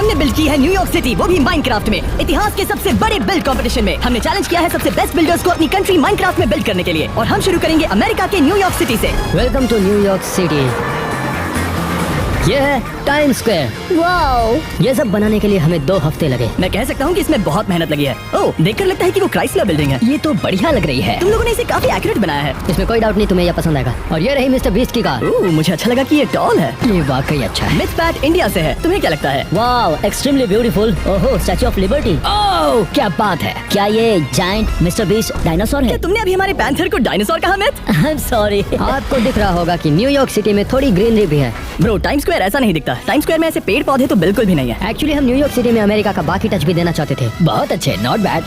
हमने बिल्ड की है न्यूयॉर्क सिटी, वो भी माइनक्राफ्ट में। इतिहास के सबसे बड़े बिल्ड कंपटीशन में हमने चैलेंज किया है सबसे बेस्ट बिल्डर्स को अपनी कंट्री माइनक्राफ्ट में बिल्ड करने के लिए। और हम शुरू करेंगे अमेरिका के न्यूयॉर्क सिटी से। Welcome to New York city. ये है टाइम स्क्वायर। वाओ, ये सब बनाने के लिए हमें 2 हफ्ते लगे। मैं कह सकता हूँ कि इसमें बहुत मेहनत लगी है। ओह, देखकर लगता है कि वो क्राइसलर बिल्डिंग है। ये तो बढ़िया लग रही है। तुम लोगों ने इसे काफी एक्यूरेट बनाया है। इसमें कोई डाउट नहीं तुम्हें यह पसंद आएगा। और ये रही मिस्टर बीस्ट की कार। ओह, मुझे अच्छा लगा कि ये टॉल है। ये वाकई अच्छा है। मिथपैट इंडिया से है, तुम्हें क्या लगता है? Wow, extremely beautiful. ओहो, स्टैच्यू ऑफ लिबर्टी। ओह, क्या बात है। क्या ये जायंट मिस्टर बीस्ट डायनासोर है? क्या तुमने अभी हमारे पैंथर को डायनासोर कहा मिथ? I am sorry. आपको दिख रहा होगा कि न्यूयॉर्क सिटी में थोड़ी ग्रीनरी भी है। ब्रो, टाइम स्क्वायर ऐसा नहीं दिखता। टाइम स्क्वायर में ऐसे पेड़ पौधे तो बिल्कुल भी नहीं है। एक्चुअली हम न्यूयॉर्क सिटी में अमेरिका का बाकी टच भी देना चाहते थे। बहुत अच्छे, नॉट बैड।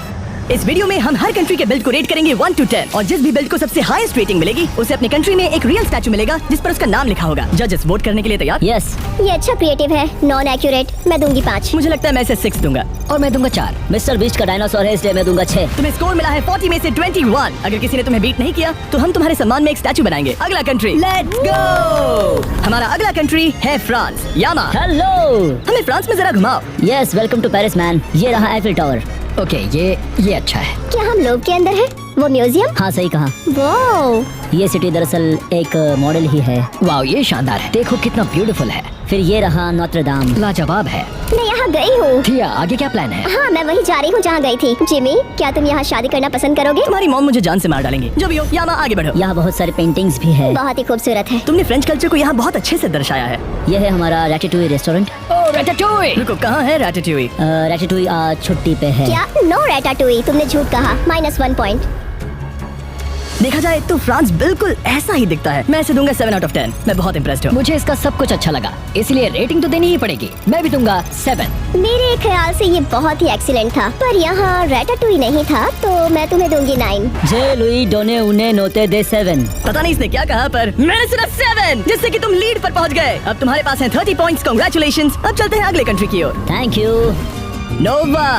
इस वीडियो में हम हर कंट्री के बिल्ड को रेट करेंगे 1 to 10 और जिस भी बिल्ड को सबसे हाईएस्ट रेटिंग मिलेगी उसे अपनी कंट्री में एक रियल स्टैचू मिलेगा जिस पर उसका नाम लिखा होगा। जजेस वोट करने के लिए तैयार? यस। ये अच्छा क्रिएटिव है, नॉन एक्यूरेट। मैं दूंगी 5। मुझे लगता है मैं इसे 6 दूंगा। और मैं दूंगा 4। मिस्टर बीस्ट का डायनासोर है इसलिए मैं दूंगा 6। तुम्हें स्कोर मिला है 40 में से 21। अगर किसी ने तुम्हें बीट नहीं किया तो हम तुम्हारे सम्मान में एक स्टैचू बनाएंगे। अगला कंट्री, लेट्स गो। हमारा अगला कंट्री है फ्रांस। यामा, हेलो। हमें फ्रांस में जरा घुमाओ। Yes, welcome to Paris man. ये रहा एफिल टावर। ओके, ये अच्छा है। क्या हम लोग के अंदर है वो म्यूजियम? हाँ, सही कहा। वाओ, ये सिटी दरअसल एक मॉडल ही है। वाओ, ये शानदार है। देखो कितना ब्यूटीफुल है। फिर ये रहा नोत्र दाम। लाजवाब है। मैं यहाँ गई हूँ। थिया, आगे क्या प्लान है? हाँ, मैं वही जा रही हूँ जहाँ गई थी। जिमी, क्या तुम यहाँ शादी करना पसंद करोगे? तुम्हारी मॉम मुझे जान से मार डालेंगी। जो भी हो, यामा आगे बढ़ो। यहाँ बहुत सारे पेंटिंग्स भी है। बहुत ही खूबसूरत है। तुमने फ्रेंच कल्चर को यहाँ बहुत अच्छे से दर्शाया है। ये है हमारा रैटेटूई रेस्टोरेंट। ओह, रैटाटूई। रुको, कहाँ है रैटाटूई? रैटेटूई आज छुट्टी पे है। क्या? नो रैटाटूई, तुमने झूठ कहा। -1 पॉइंट। देखा जाए तो फ्रांस बिल्कुल ऐसा ही दिखता है। मैं इसे दूंगा 7 out of 10। मैं बहुत इम्प्रेस्ड हूँ। मुझे इसका सब कुछ अच्छा लगा, इसलिए रेटिंग तो देनी ही पड़ेगी। मैं भी दूंगा 7। मेरे ख्याल से ये बहुत ही एक्सीलेंट था, पर यहाँ रैटाटूई नहीं था, तो मैं तुम्हें दूंगी 9। जे लुई डोने उन्हें नोते दे 7। पता नहीं इसने क्या कहा पर मैंने सिर्फ 7, जिससे कि तुम लीड पर पहुंच गए। अब तुम्हारे पास हैं 30 पॉइंट्स। कांग्रेचुलेशंस। अब चलते हैं अगले कंट्री की ओर। Thank you. नोवा,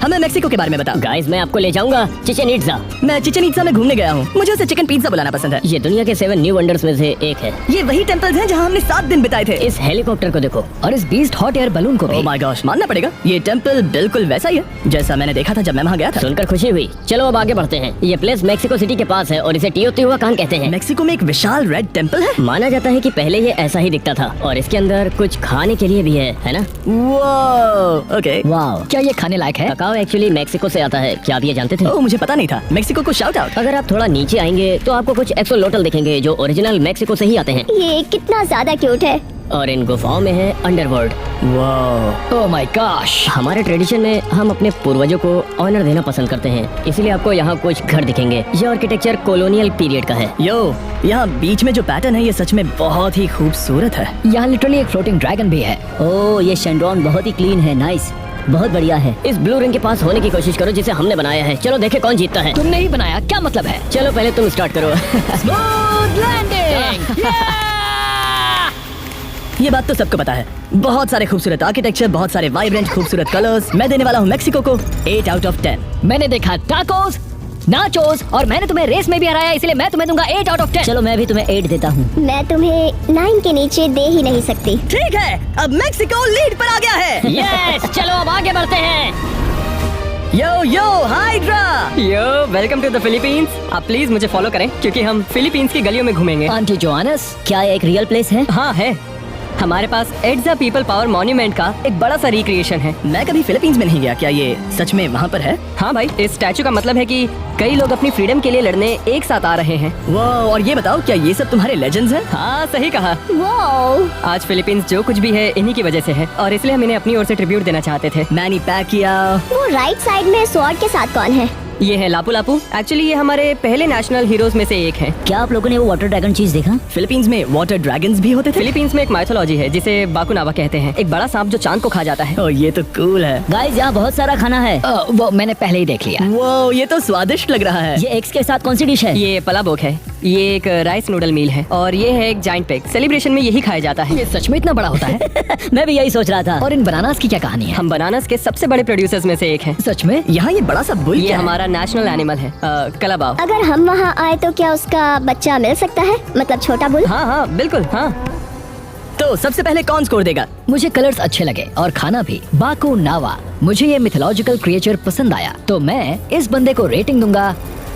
हमें मेक्सिको के बारे में बताओ। गाइस, मैं आपको ले जाऊंगा चिचेन इट्जा। मैं चिचेन इट्जा में घूमने गया हूँ। मुझे उसे चिकन पिज्जा बुलाना पसंद है। ये दुनिया के 7 न्यू वंडर्स में से एक है। ये वही टेम्पल्स हैं जहाँ हमने 7 दिन बिताए थे। इस हेलीकॉप्टर को देखो और इस बीस्ट हॉट एयर बलून को भी। ओह माय गॉश, मानना पड़ेगा ये टेम्पल बिल्कुल वैसा ही है जैसा मैंने देखा था जब मैं वहाँ गया था। सुनकर खुशी हुई। चलो अब आगे बढ़ते हैं। ये प्लेस मेक्सिको सिटी के पास है और इसे टियोतिहुआकान कहते हैं। मेक्सिको में एक विशाल रेड टेम्पल है। माना जाता है कि पहले ये ऐसा ही दिखता था और इसके अंदर कुछ खाने के लिए भी है ना? वाह, ओके। वाह, क्या ये खाने लायक है? ककाओ एक्चुअली मेक्सिको से आता है। क्या आप ये जानते थे? ओह, मुझे पता नहीं था। मेक्सिको को शाउट आउट। अगर आप थोड़ा नीचे आएंगे तो आपको कुछ एक्सोलोटल दिखेंगे जो ओरिजिनल मेक्सिको से ही आते हैं ये कितना ज्यादा क्यूट है। और इन गुफाओं में है अंडरवर्ल्ड। वाह, ओह माय गॉश। हमारे ट्रेडिशन में हम अपने पूर्वजों को ऑनर देना पसंद करते हैं, इसीलिए आपको यहाँ कुछ घर दिखेंगे। ये आर्किटेक्चर कॉलोनियल पीरियड का है। यो, यहाँ बीच में जो पैटर्न है ये सच में बहुत ही खूबसूरत है। यहाँ लिटरली एक फ्लोटिंग ड्रैगन भी है। ओह, ये शेंड्रॉन बहुत ही क्लीन है। नाइस, बहुत बढ़िया है। इस ब्लू रिंग के पास होने की कोशिश करो जिसे हमने बनाया है। चलो देखे कौन जीतता है। तुमने ही बनाया, क्या मतलब है? चलो पहले तुम स्टार्ट करो। Smooth landing. ये बात तो सबको पता है। बहुत सारे खूबसूरत आर्किटेक्चर, बहुत सारे वाइब्रेंट खूबसूरत कलर्स। मैं देने वाला हूँ मेक्सिको को 8 out of 10। मैंने देखा टाकोस, नाचोस और मैंने तुम्हें रेस में भी हराया, इसलिए मैं तुम्हें दूंगा 8 out of 10। चलो मैं भी तुम्हें 8 देता हूँ। मैं तुम्हें 9 के नीचे दे ही नहीं सकती। ठीक है, अब मेक्सिको लीड पर आ गया है। यस, चलो अब आगे बढ़ते हैं। Yo yo hydra. Yo, welcome to the Philippines. आप प्लीज मुझे फॉलो करें क्योंकि हम फिलीपींस की गलियों में घूमेंगे। आंटी जोआनस, क्या ये एक रियल प्लेस है? हाँ है। हमारे पास एट्जा पीपल पावर मॉन्यूमेंट का एक बड़ा सा रिक्रिएशन है। मैं कभी फिलीपींस में नहीं गया। क्या ये सच में वहाँ पर है? हाँ भाई, इस स्टैचू का मतलब है कि कई लोग अपनी फ्रीडम के लिए लड़ने एक साथ आ रहे हैं। वाह, और ये बताओ क्या ये सब तुम्हारे लेजेंड्स हैं? हाँ, सही कहा। वाओ, आज फिलीपींस जो कुछ भी है इन्हीं की वजह से है और इसलिए हम इन्हें अपनी ओर से ट्रिब्यूट देना चाहते थे। Many Pacquiao. वो राइट साइड में स्वॉर्ड के साथ कौन है? ये है लापू लापू। एक्चुअली ये हमारे पहले नेशनल हीरोज में से एक है। क्या आप लोगों ने वो वाटर ड्रैगन चीज देखा? फिलीपींस में वाटर ड्रैगन्स भी होते थे? फिलीपींस में एक माइथोलॉजी है जिसे बाकुनावा कहते हैं, एक बड़ा सांप जो चांद को खा जाता है। ओह, ये तो कूल है। गाइस, यहाँ बहुत सारा खाना है। वो मैंने पहले ही देख लिया। वाह, ये तो स्वादिष्ट लग रहा है। ये एग्स के साथ कौन सी डिश है? ये पलाबोक है। ये एक राइस नूडल मील है और ये है एक जाइंट पेग। सेलिब्रेशन में यही खाया जाता है। ये सच में इतना बड़ा होता है? मैं भी यही सोच रहा था। और इन बनानास की क्या कहानी है? हम बनानास के सबसे बड़े प्रोड्यूसर्स में से एक हैं। सच में? यहाँ ये बड़ा सा बुल ये क्या है? हमारा नेशनल एनिमल है, कलाबाव। अगर हम वहाँ आए तो क्या उसका बच्चा मिल सकता है? मतलब छोटा बुल? हाँ हाँ बिल्कुल हाँ। तो तो सबसे पहले कौन स्कोर देगा? मुझे कलर्स अच्छे लगे और खाना भी। बाकू नावा, मुझे ये मिथोलॉजिकल क्रिएचर पसंद आया, तो मैं इस बंदे को रेटिंग दूंगा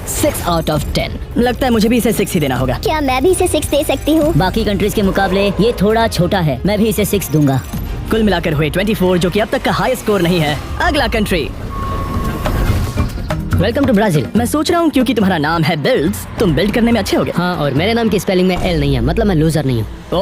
6 आउट ऑफ 10। लगता है मुझे भी इसे 6 ही देना होगा। क्या मैं भी इसे 6 दे सकती हूँ? बाकी कंट्रीज के मुकाबले ये थोड़ा छोटा है, मैं भी इसे 6 दूंगा। कुल मिलाकर हुए 24, जो कि अब तक का हाईएस्ट स्कोर नहीं है। अगला कंट्री। Welcome to Brazil. मैं सोच रहा हूँ क्योंकि तुम्हारा नाम है बिल्ड्स, तुम बिल्ड करने में अच्छे होगे। हाँ, और मेरे नाम की स्पेलिंग में एल नहीं है, मतलब मैं लूजर नहीं हूँ।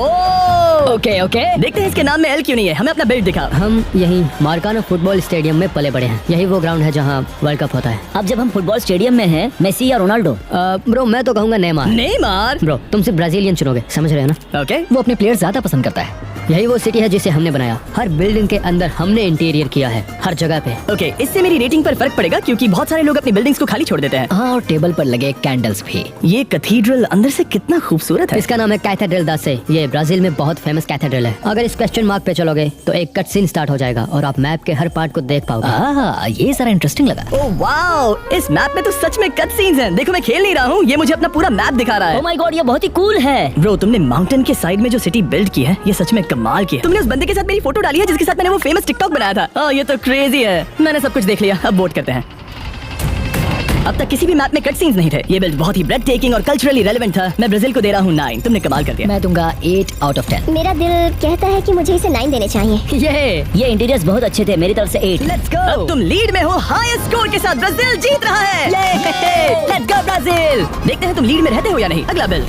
ओके ओके, देखते हैं इसके नाम में एल क्यों नहीं है। हमें अपना बिल्ड दिखा। हम यहीं मार्कानो फुटबॉल स्टेडियम में पले बड़े हैं। यही वो ग्राउंड है जहाँ वर्ल्ड कप होता है। अब जब हम फुटबॉल स्टेडियम में हैं, मेसी या रोनाल्डो? ब्रो मैं तो कहूँगा नेमार। नेमार? ब्रो तुम सिर्फ ब्राजीलियन चुनोगे, समझ रहे हो ना? ओके। वो अपने प्लेयर ज्यादा पसंद करता है। यही वो सिटी है जिसे हमने बनाया। हर बिल्डिंग के अंदर हमने इंटीरियर किया है, हर जगह पे। ओके, इससे मेरी रेटिंग पर फर्क पड़ेगा क्योंकि बहुत सारे लोग अपनी बिल्डिंग्स को खाली छोड़ देते हैं। हाँ, और टेबल पर लगे कैंडल्स भी। ये कैथेड्रल अंदर से कितना खूबसूरत है। इसका नाम है कैथेड्रल दा से। ये ब्राजील में बहुत फेमस कैथेड्रल है। अगर इस क्वेश्चन मार्क पे चलोगे तो एक कट सीन स्टार्ट हो जाएगा और आप मैप के हर पार्ट को देख पाओगे। ये सारा इंटरेस्टिंग लगा। ओह वाओ, इस मैप में तो सच में कट सीन्स हैं। देखो मैं खेल नहीं रहा हूँ, ये मुझे अपना पूरा मैप दिखा रहा है। ओह माय गॉड, ये बहुत ही कूल है। ब्रो तुमने माउंटेन के साइड में जो सिटी बिल्ड की है, ये सच में कमाल की है। तुमने उस बंदे के साथ मेरी फोटो डाली है जिसके साथ मैंने वो फेमस टिकटॉक बनाया था। ये तो क्रेजी है। मैंने सब कुछ देख लिया, अब वोट करते हैं। अब तक किसी भी मैप में कट सीन्स नहीं थे। ये बिल्ड बहुत ही ब्रेथ टेकिंग और कल्चरली रेलेवेंट था। मैं ब्राजील को दे रहा हूँ 9। तुमने कमाल कर दिया। मैं दूंगा 8 आउट ऑफ 10। मेरा दिल कहता है कि मुझे इसे 9 देने चाहिए। ये इंटीरियर्स बहुत अच्छे थे, मेरी तरफ से 8। Let's go. अब तुम लीड में हो हाईएस्ट स्कोर के साथ। ब्राजील जीत रहा है। Let's go Brazil. देखते हैं तुम लीड में रहते हो या नहीं। अगला बिल्ड।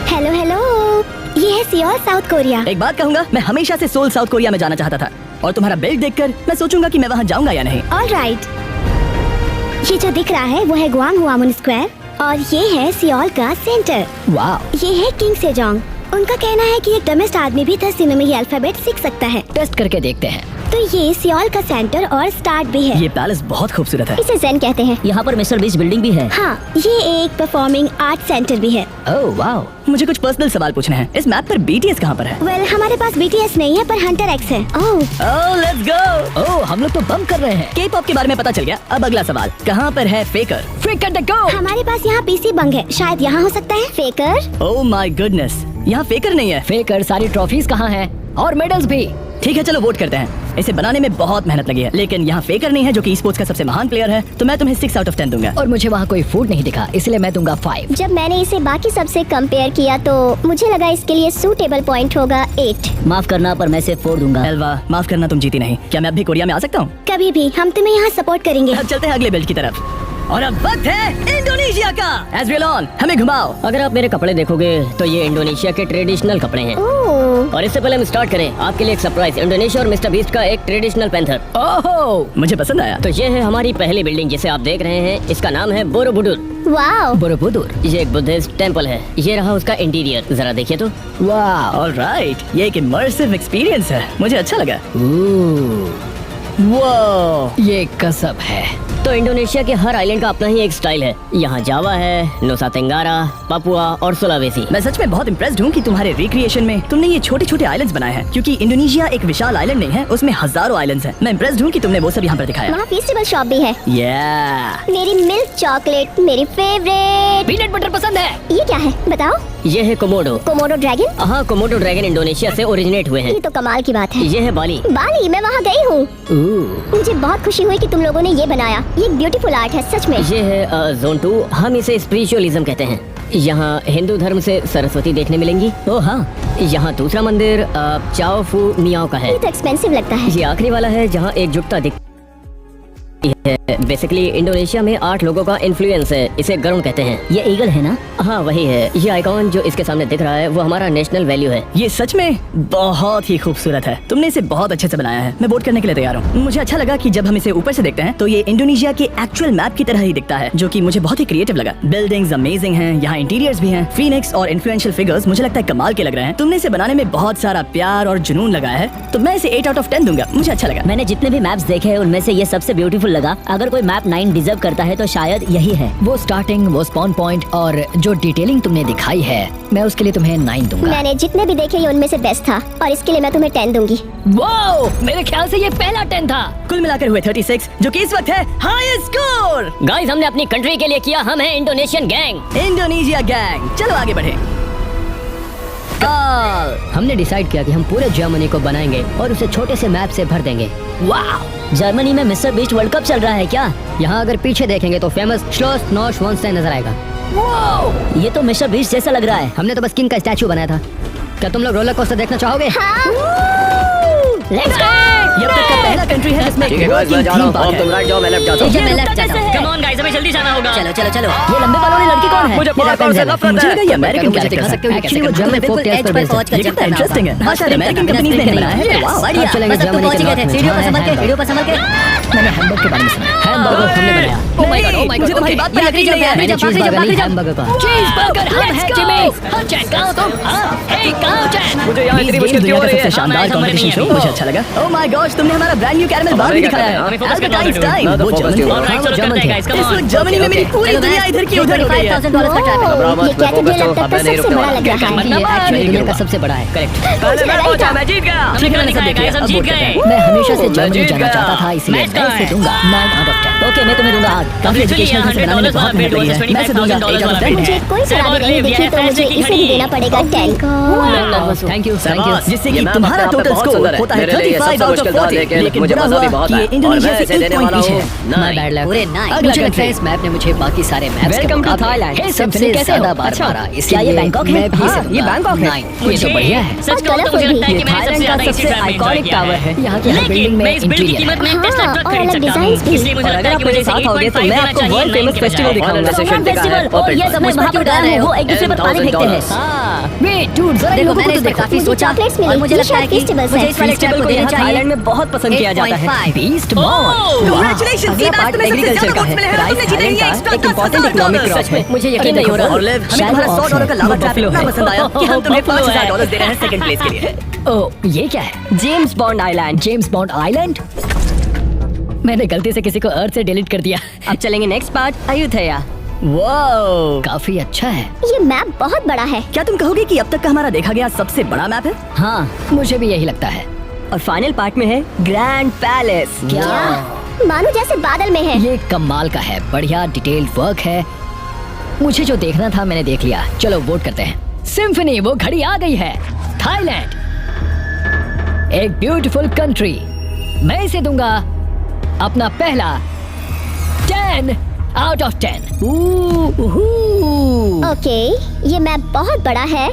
हेलो हेलो, ये है सियोल, साउथ कोरिया। एक बात कहूंगा, मैं हमेशा से सोल साउथ कोरिया में जाना चाहता था और तुम्हारा बिल्ड देखकर मैं सोचूंगा कि मैं वहाँ जाऊंगा या नहीं। ऑलराइट, ये जो दिख रहा है वो है ग्वांगवामन स्क्वायर और ये है सियोल का सेंटर। वाह। ये है किंग सेजोंग। उनका कहना है कि एक डमेस्ट आदमी भी 10 दिनों में ये अल्फाबेट सीख सकता है। टेस्ट करके देखते हैं। तो ये सियोल का सेंटर और स्टार्ट भी है। ये पैलेस बहुत खूबसूरत है। इसे जेन कहते हैं। यहाँ पर मिस्टर बीस्ट बिल्डिंग भी है। हाँ, ये एक परफॉर्मिंग आर्ट सेंटर भी है। ओह वाह। मुझे कुछ पर्सनल सवाल पूछने हैं। इस मैप पर BTS कहाँ पर है? वेल, हमारे पास BTS नहीं है पर हंटर एक्स है। ओह लेट्स गो। ओह, हम लोग तो बम कर रहे हैं। K-pop के बारे में पता चल गया। अब अगला सवाल, कहाँ पर है फेकर? फ्रिक एट द गो। हमारे पास यहाँ PC बंग है, शायद यहाँ हो सकता है। फेकर? ओह माय गुडनेस, यहाँ फेकर नहीं है। फेकर, सारी ट्रॉफीज कहाँ हैं? और मेडल्स भी। ठीक है चलो वोट करते हैं। इसे बनाने में बहुत मेहनत लगी है, लेकिन यहाँ फेकर नहीं है जो कि स्पोर्ट्स का सबसे महान प्लेयर है, तो मैं तुम्हें 6 आउट ऑफ 10 दूंगा। और मुझे वहाँ कोई फूड नहीं दिखा, इसलिए मैं दूंगा 5। जब मैंने इसे बाकी सबसे कंपेयर किया तो मुझे लगा इसके लिए सूटेबल पॉइंट होगा 8। माफ करना, पर मैं सिर्फ 4 दूंगा। एल्वा, माफ करना, तुम जीती नहीं। क्या मैं अब भी कोरिया में आ सकता हूँ? कभी भी, हम तुम्हें यहाँ सपोर्ट करेंगे। अब चलते हैं अगले बिल्ड की तरफ। और अब वक्त है इंडोनेशिया का। एज़रियलॉन, हमें घुमाओ। अगर आप मेरे कपड़े देखोगे तो ये इंडोनेशिया के ट्रेडिशनल कपड़े हैं। ओह, और इससे पहले हम स्टार्ट करें, आपके लिए एक सरप्राइज। इंडोनेशिया और मिस्टर बीस्ट का एक ट्रेडिशनल पैंथर। ओहो, मुझे पसंद आया। तो ये है हमारी पहली बिल्डिंग जिसे आप देख रहे हैं। इसका नाम है बोरोबुडुर। वाओ। बोरोबुडुर ये एक बुद्धिस्ट टेंपल है। ये रहा उसका इंटीरियर, जरा देखिए तो। वाह। ऑलराइट, ये एक इमर्सिव एक्सपीरियंस है, मुझे अच्छा लगा। वो ये कसब है। तो इंडोनेशिया के हर आइलैंड का अपना ही एक स्टाइल है। यहाँ जावा है, नुसा तेंगारा, पापुआ और सुलावेसी। मैं सच में बहुत इम्प्रेस्ड हूँ कि तुम्हारे रिक्रिएशन में तुमने ये छोटे छोटे आइलैंड्स बनाए हैं, क्योंकि इंडोनेशिया एक विशाल आइलैंड नहीं है, उसमें हजारों आइलैंड्स हैं। मैं इम्प्रेस्ड हूँ कि तुमने वो सब यहाँ पर दिखाया। वहाँ फेस्टिवल शॉप भी है। मेरी मिल्क चॉकलेट मेरी फेवरेट। पीनट बटर पसंद है। ये क्या है बताओ? ये है कोमोडो। Komodo dragon? हाँ, कोमोडो ड्रैगन इंडोनेशिया से ओरिजिनेट हुए हैं। ये तो कमाल की बात है। ये है बाली। बाली, मैं वहाँ गई हूँ। मुझे बहुत खुशी हुई कि तुम लोगों ने ये बनाया। ये ब्यूटीफुल आर्ट है सच में। ये है जोन 2। हम इसे स्पिरिचुअलिज्म कहते हैं। यहाँ हिंदू धर्म से सरस्वती देखने मिलेंगी। ओ हाँ, यहाँ दूसरा मंदिर चाओ फू मियाओ का है। ये तो एक्सपेंसिव लगता है। ये आखिरी वाला है जहाँ एकजुटता दिखती है। बेसिकली इंडोनेशिया में 8 लोगों का इन्फ्लुएंस है। इसे गरुण कहते हैं। ये ईगल है ना? हाँ वही है। ये आइकॉन जो इसके सामने दिख रहा है वो हमारा नेशनल वैल्यू है। ये सच में बहुत ही खूबसूरत है। तुमने इसे बहुत अच्छे से बनाया है। मैं वोट करने के लिए तैयार हूँ। मुझे अच्छा लगा कि जब हम इसे ऊपर से देखते हैं तो ये इंडोनेशिया के एक्चुअल मैप की तरह ही दिखता है, जो कि मुझे बहुत ही क्रिएटिव लगा। बिल्डिंग्स अमेजिंग हैं, यहाँ इंटीरियर्स भी हैं। फीनिक्स और इन्फ्लुएंशियल फिगर्स मुझे लगता है कमाल के लग रहे हैं। तुमने इसे बनाने में बहुत सारा प्यार और जुनून लगाया है, तो मैं इसे 8 आउट ऑफ 10 दूंगा। मुझे अच्छा लगा। मैंने जितने भी मैप्स देखे हैं उनमें से ये सबसे ब्यूटीफुल लगा। अगर कोई मैप 9 डिजर्व करता है तो शायद यही है। वो स्टार्टिंग, वो स्पॉन पॉइंट और जो डिटेलिंग तुमने दिखाई है, मैं उसके लिए तुम्हें 9 दूंगा। मैंने जितने भी देखे ये उनमें से बेस्ट था और इसके लिए मैं तुम्हें 10 दूंगी। वाओ, मेरे ख्याल से ये पहला 10 था। कुल मिलाकर हुए 36, जो कि इस वक्त है हाईएस्ट स्कोर। गाइस, हमने अपनी कंट्री के लिए किया। हम है इंडोनेशियन गैंग, इंडोनेशिया गैंग। चलो आगे बढ़े। पास्कल। हमने डिसाइड किया कि हम पूरे जर्मनी को बनाएंगे और उसे छोटे से मैप से भर देंगे। वाह, जर्मनी में मिस्टर बीस्ट वर्ल्ड कप चल रहा है क्या? यहाँ अगर पीछे देखेंगे तो फेमस श्लोस नॉर्शवानस्टाइन नजर आएगा। ये तो मिस्टर बीस्ट जैसा लग रहा है। हमने तो बस किंग का स्टैचू बनाया था। क्या तुम लोग रोलर कोस्टर देखना चाहोगे? Let's go! ये अब तक का पहला कंट्री है जिसमें ठीक है गाइस, मैं जा रहा हूँ। अब तुम राइट जाओ, मैं लेफ्ट जाता हूँ। मैं लेफ्ट जाता हूँ। कम ऑन गाइस, हमें जल्दी जाना होगा। चलो चलो चलो। ये लंबे बालों वाली लड़की कौन है? मुझे पॉपकॉर्न से नफरत मुझे है। लगा ये अमेरिकन मुझे कैरेक्टर दिखा सकते हो? एक्चुअली वो कैसे जर्मन बिल्कुल folk edge tales पर पर पहुंच based है। कर ये कितना चलता इंटरेस्टिंग है। हाँ, शायद अमेरिकन कंपनीज ने बनाया है। वाह, बढ़िया। चलेंगे जर्मनी के लिए। वीडियो पर संभल के, वीडियो पर संभल के। मैंने हैमबर्गर के बारे में सुना। हैमबर्गर हमने बनाया। Oh my God, मुझे तुम्हारी बात पर यकीन नहीं है। मैंने चीज बर्गर नहीं, हैमबर्गर का। चीज़बर्गर हम है जिमी। कहाँ तुम? हे कहाँ चैन? मुझे यहाँ इतनी These मुश्किल games क्यों हो दुनिया रही का है? सबसे शानदार हमें कंपटीशन समझ शो नहीं मुझे अच्छा लगा। ओह माय गॉड, तुमने हमारा ब्रांड न्यू कैरेमल बार भी दिखाया है। हमें focus Albert करना होगा, Einstein, मैं तो वो focus जर्मन क्यों थे। हो रहा Alright, चलो जर्मन करते हैं थे। guys, come इस on. वक्त जर्मनी में मेरी पूरी दुनिया इधर की उधर हो रही है। $25,000 का ट्रैप है। घबराओ मत, ये क्या मैं focus तुझे हूँ। लगता अब मैं है नहीं सबसे रुकने बड़ा वाला। लग रहा है? ये एक्चुअली दुनिया का सबसे बड़ा है। करेक्ट। पहले मैं पहुंचा, मैं जीत गया। ठीक है, मैंने सब हमने देख लिया। हम अब जीत वोट करते हैं। गए। मैं हमेशा से मैं जर्मनी जीत जाना गया। चाहता था, इसलिए Match मैं कहाँ इसे है? दूंगा 9 out of 10। ओके, मैं तुम्हें दूंगा 8। काफी एजुकेशनल से बनाने में बहुत मेहनत लगी है। मैं इसे दूंगा 8 out of 10। मुझे कोई खराबी नहीं दिखी तो मुझे इसे भी देना पड़ेगा 10। थैंक यू थैंक शाबाश। यू। जिससे ये कि मैम तुम्हारा अपने आप में टोटल बहुत स्कोर सुंदर है। होता है मेरे लिए ये 35 सबसे out of मुश्किल था, 40। लेकिन मुझे बुरा मजा हुआ भी बहुत कि आया। ये और इंडोनेशिया मैं से इसे 1 देने पॉइंट वाला पीछे हूँ है। 9। My bad luck. पूरे 9। अगला मुझे लगता कंट्री है इस मैप ने मुझे बाकी सारे मैप्स के Welcome to मुकाबले Thailand. Hey, सबसे Symphony, कैसे हो? ज्यादा बार अच्छा। मारा। क्या ये बैंकॉक है? मैं भी इसे हाँ, ये बैंकॉक है। 9। ये तो बढ़िया है। सच कहूं तो मुझे लगता है कि मैंने सबसे ज्यादा इसी ट्रैप में enjoy किया है। यहाँ की हर लेकिन बिल्डिंग मैं में इस बिल्ड की इंटीरियर कीमत है। में टेस्ला हाँ, ट्रक और खरीद अलग सकता हूँ। डिजाइन्स भी। इसलिए मुझे और लगता अगर है आप कि मेरे मुझे साथ आओगे तो 8.5 मैं देना आपको चाहिए वर्ल्ड 9 फेमस के फेस्टिवल बजाय। दिखाऊंगा। Session फेस्टिवल दिखा है, और ये सब मैं वहाँ पर उड़ा रहे हो, एक दूसरे पर पानी फेंकते हैं। हाँ। वेट डूड, जरा देखो, लोगों को मैंने तो इस पर देखो। काफी मुझे सोचा चॉकलेट्स और मिली। मुझे ये लगता है शायद कि festivals मुझे हैं। इस वाले टेबल को देना चाहिए। थाईलैंड में बहुत पसंद किया जाता है। 8.5 बीस्ट Oh! Congratulations, अगला सीधा पार्ट तुम्हें सबसे एग्रीकल्चर ज्यादा का वोट्स मिले है। हैं। राइस तुमने जीते थाईलैंड हैं का extra एक इम्पोर्टेंट 10,000 इकोनॉमिक डॉलर। क्रॉप है। मुझे यकीन नहीं हो रहा। और लिव, हमें तुम्हारा $100 का लावा ट्रैप इतना पसंद आया कि हम तुम्हें $5,000 दे रहे हैं सेकंड प्लेस के लिए। ओह, ये क्या है? James bond island. James bond island? मैंने गलती से किसी को अर्थ से डिलीट कर दिया। अब चलेंगे नेक्स्ट पार्ट, अयुथैया। वाओ, काफी अच्छा है। ये मैप बहुत बड़ा है। क्या तुम कहोगे कि अब तक का हमारा देखा गया सबसे बड़ा मैप है? हाँ, मुझे भी यही लगता है। और फाइनल पार्ट में है ग्रैंड पैलेस। क्या? मानो जैसे बादल में है। ये कमाल का है, बढ़िया डिटेल्ड वर्क है। मुझे जो देखना था मैंने देख लिया। चलो वोट करते हैं। सिम्फनी, वो घड़ी आ गई है। थाईलैंड, एक ब्यूटीफुल कंट्री। मैं इसे दूंगा अपना पहला 10 out of 10। ओके, ये मैप बहुत बड़ा है।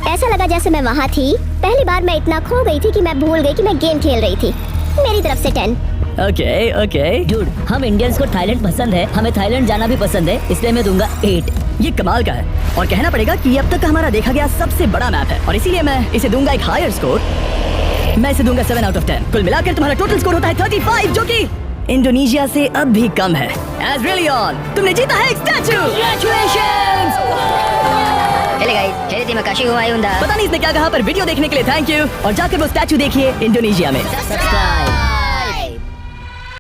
ऐसा लगा जैसे मैं वहाँ थी। पहली बार मैं इतना खो गई थी कि मैं भूल गई कि मैं गेम खेल रही थी। मेरी तरफ से 10। ओके ओके, डूड, हम इंडियंस को थाईलैंड पसंद है, हमें थाईलैंड जाना भी पसंद है, इसलिए मैं दूंगा 8। ये कमाल का है और कहना पड़ेगा कि ये अब तक का हमारा देखा गया सबसे बड़ा मैप है और इसीलिए मैं इसे दूंगा एक हायर स्कोर। मैं इसे दूंगा 7 out of 10। कुल मिलाकर तुम्हारा टोटल स्कोर होता है 35, जो कि इंडोनेशिया से अब भी कम है। एज रियली ऑन, तुमने जीता है एक स्टैचू। चले गाइस, हेरे मैं काशी हुआ पता नहीं इसने क्या कहा, पर वीडियो देखने के लिए थैंक यू और जाकर वो स्टैचू देखिए इंडोनेशिया में। सब्सक्राइब।